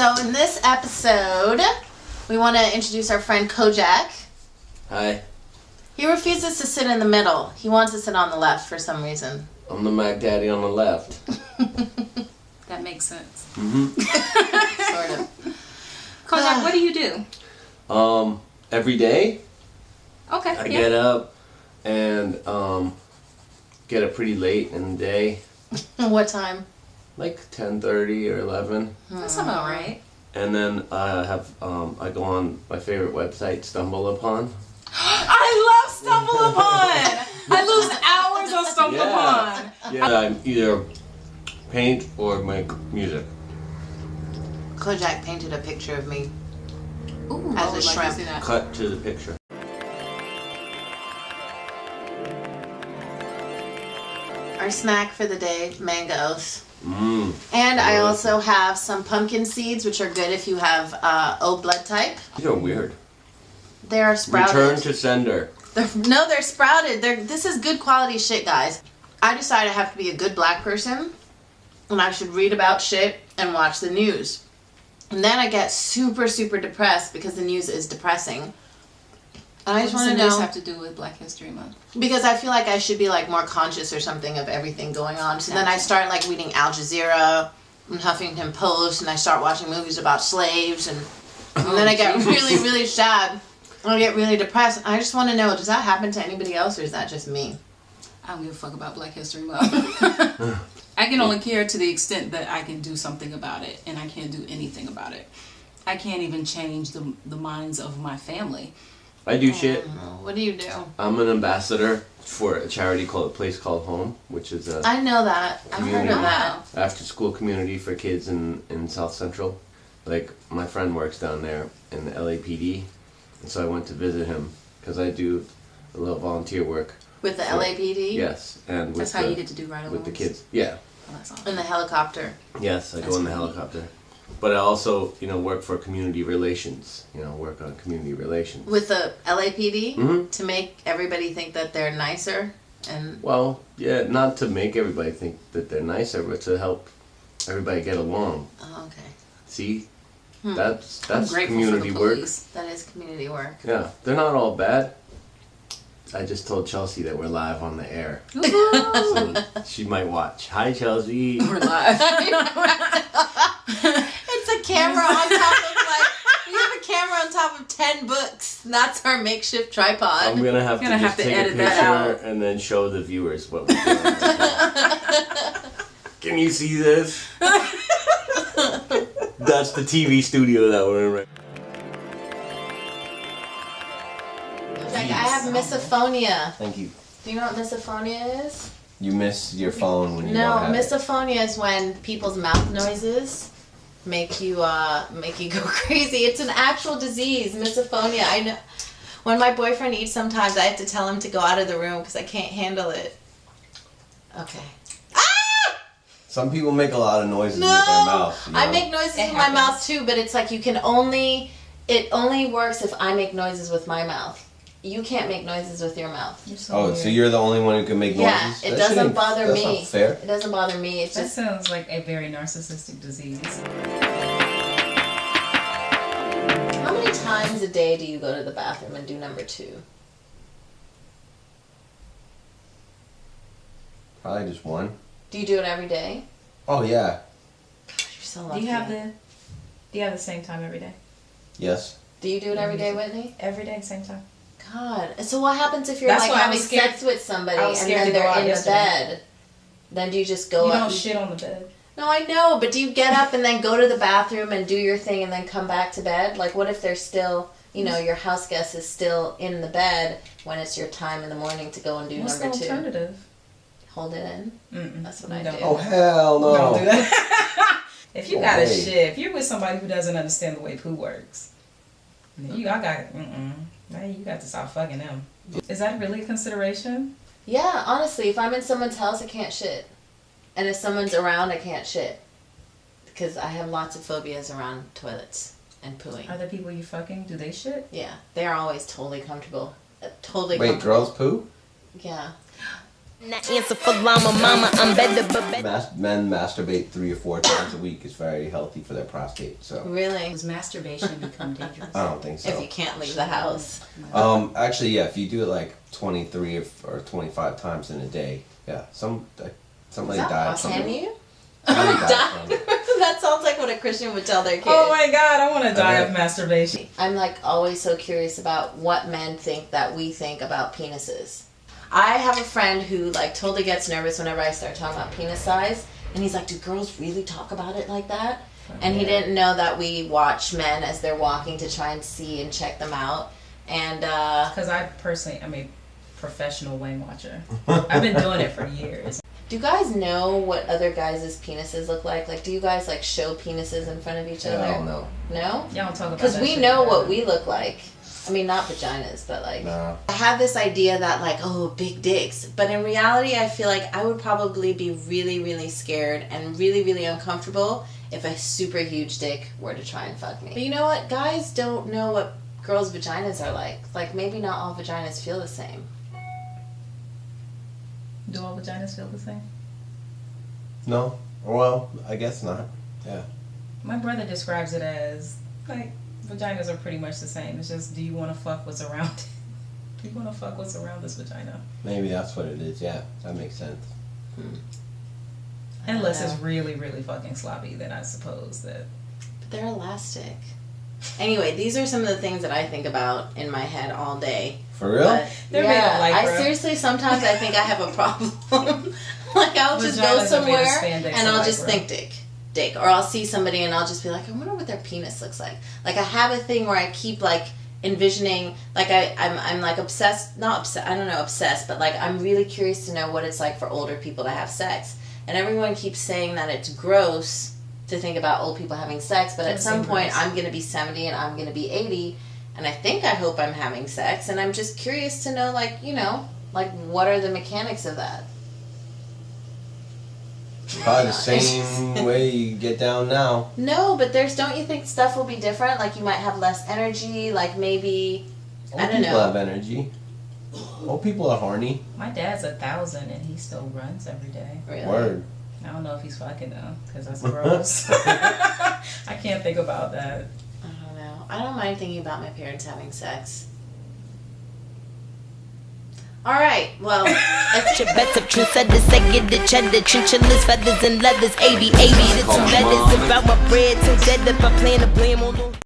So in this episode, we want to introduce our friend Kojak. Hi. He refuses to sit in the middle. He wants to sit on the left for some reason. I'm the Mac Daddy on the left. That makes sense. Mm-hmm. Sort of. Kojak, what do you do? Every day Okay. I get up and get up pretty late in the day, What time? like 10:30 or 11, That's about right. and then I go on my favorite website, Stumble Upon. I love Stumble Upon! I lose hours on Stumble Upon. Yeah, I either paint or make music. Kojak painted a picture of me. Ooh, As I would a like shrimp. to see that. Cut to the picture. Our snack for the day, mangoes. Mmm. And I also have some pumpkin seeds, which are good if you have O blood type. These are weird. They are sprouted. Return to sender. They're sprouted. This is good quality shit, guys. I decided I have to be a good black person, and I should read about shit and watch the news. And then I get super, super depressed because the news is depressing. And I just want to know, have to do with Black History Month? because I feel like I should be like more conscious or something of everything going on. So then I start like reading Al Jazeera and Huffington Post, and I start watching movies about slaves, and then I get really, really sad. I get really depressed. I just want to know, does that happen to anybody else, or is that just me? I don't give a fuck about Black History Month. I can only care to the extent that I can do something about it, and I can't do anything about it. I can't even change the minds of my family. I do shit. What do you do? I'm an ambassador for a charity called A Place Called Home, which is a I know that. I've heard community of that. after school community for kids in South Central. Like, my friend works down there in the LAPD, and so I went to visit him because I do a little volunteer work. With the for- LAPD? Yes, and with That's how you get to do right with the kids. Yeah. Oh, that's awesome. In the helicopter. Yes, I That's go in the great. helicopter. But I also, work for community relations. Work on community relations. With the LAPD? Mhm. To make everybody think that they're nicer? And Well, yeah, not to make everybody think that they're nicer, but to help everybody get along. oh, okay. See? Hmm. That's I'm grateful community for the work. police. That is community work. Yeah, they're not all bad. I just told Chelsea that we're live on the air, Ooh. so she might watch. Hi, Chelsea. We're live. It's a camera on top of we have a camera on top of 10 books. And that's our makeshift tripod. I'm gonna have to Gonna just have to take a edit that picture and then show the viewers what we're doing. Right now. Can you see this? That's the TV studio that we're in right Like, I have misophonia. Thank you. Do you know what misophonia is? You miss your phone when you No, don't have it. misophonia is when people's mouth noises make you go crazy. It's an actual disease, misophonia. I know. When my boyfriend eats, sometimes I have to tell him to go out of the room because I can't handle it. Okay. Some people make a lot of noises No, with their mouth. I make noises with my mouth too, but it's like it only works if I make noises with my mouth. You can't make noises with your mouth. So you're the only one who can make noises? Yeah, it doesn't bother that's me. Not fair. It doesn't bother me. It's That just sounds like a very narcissistic disease. how many times a day do you go to the bathroom and do number 2? Probably just one. Do you do it every day? Oh yeah. Gosh, you're so Do lucky. you have the same time every day? Yes. Do you do it every day, Whitney? Every day, same time. God. So what happens if you're That's like why I having was scared- sex with somebody I was and scared then to go they're out in the yesterday. bed? Then do you just go You up? don't shit on the bed. No, I know, but do you get up and then go to the bathroom and do your thing and then come back to bed? Like, what if they're still, your house guest is still in the bed when it's your time in the morning to go and do What's number the 2? alternative? Hold it in. Mm-mm. That's what I Don't. do. Oh hell no. Don't do that. If you got a Hey. shit, if you're with somebody who doesn't understand the way poo works, you got to stop fucking them. Is that really a consideration? Yeah, honestly, if I'm in someone's house, I can't shit. And if someone's around, I can't shit. Because I have lots of phobias around toilets and pooing. Are the people you fucking, do they shit? Yeah, they're always totally comfortable. Totally Wait, comfortable. girls poo? Yeah. Answer for llama, mama, I'm better, but Men masturbate 3 or 4 times a week. It's very healthy for their prostate. So Really? Does masturbation become dangerous? I don't think so. If you can't leave the house. Actually, yeah. If you do it like 23 or 25 times in a day, yeah. Somebody died from Can it. you? Somebody died from it. That sounds like what a Christian would tell their kids. Oh my god, I want to die of masturbation. I'm like always so curious about what men think that we think about penises. I have a friend who like totally gets nervous whenever I start talking about penis size, and he's like, "Do girls really talk about it like that?" And he didn't know that we watch men as they're walking to try and see and check them out. And Because I personally, I'm a professional Wayne watcher. I've been doing it for years. do you guys know what other guys' penises look like? Like, do you guys like show penises in front of each other? Hell no. No? Y'all don't talk about Because that we shit know what together. we look like. I mean, not vaginas, but like... Nah. I have this idea that like, oh, big dicks. But in reality, I feel like I would probably be really, really scared and really, really uncomfortable if a super huge dick were to try and fuck me. But you know what? Guys don't know what girls' vaginas are like. Like, maybe not all vaginas feel the same. Do all vaginas feel the same? No. Well, I guess not. Yeah. My brother describes it as like vaginas are pretty much the same. It's just, do you want to fuck what's around it? Do you want to fuck what's around this vagina? Maybe that's what it is. Yeah, that makes sense. Unless it's really, really fucking sloppy, then I suppose that. But they're elastic. Anyway, these are some of the things that I think about in my head all day. For real? But, They're made of I Lycra. seriously, sometimes I think I have a problem. Like, I'll just go Vaginas are made of somewhere spandex and I'll just Lycra. think dick. Or I'll see somebody and I'll just be like, I wonder what their penis looks like. Like, I have a thing where I keep, like, envisioning, like, I'm like, obsessed, not obsessed, I don't know, obsessed, but, like, I'm really curious to know what it's like for older people to have sex. And everyone keeps saying that it's gross to think about old people having sex, but at some point I'm going to be 70 and I'm going to be 80, and I hope I'm having sex, and I'm just curious to know, like, you know, like, what are the mechanics of that? Probably the same way you get down now. No, but don't you think stuff will be different? Like, you might have less energy, like, maybe, Old I don't people know. have energy. Old people are horny. My dad's 1,000 and he still runs every day. Really? Word. I don't know if he's fucking though, because that's gross. I can't think about that. I don't know. I don't mind thinking about my parents having sex. Alright, well, Bets of trendsetters, I get the cheddar, chinchillas, feathers, and leathers, 80, 80 to 2 letters. About my bread, so dead if I plan to blame on those.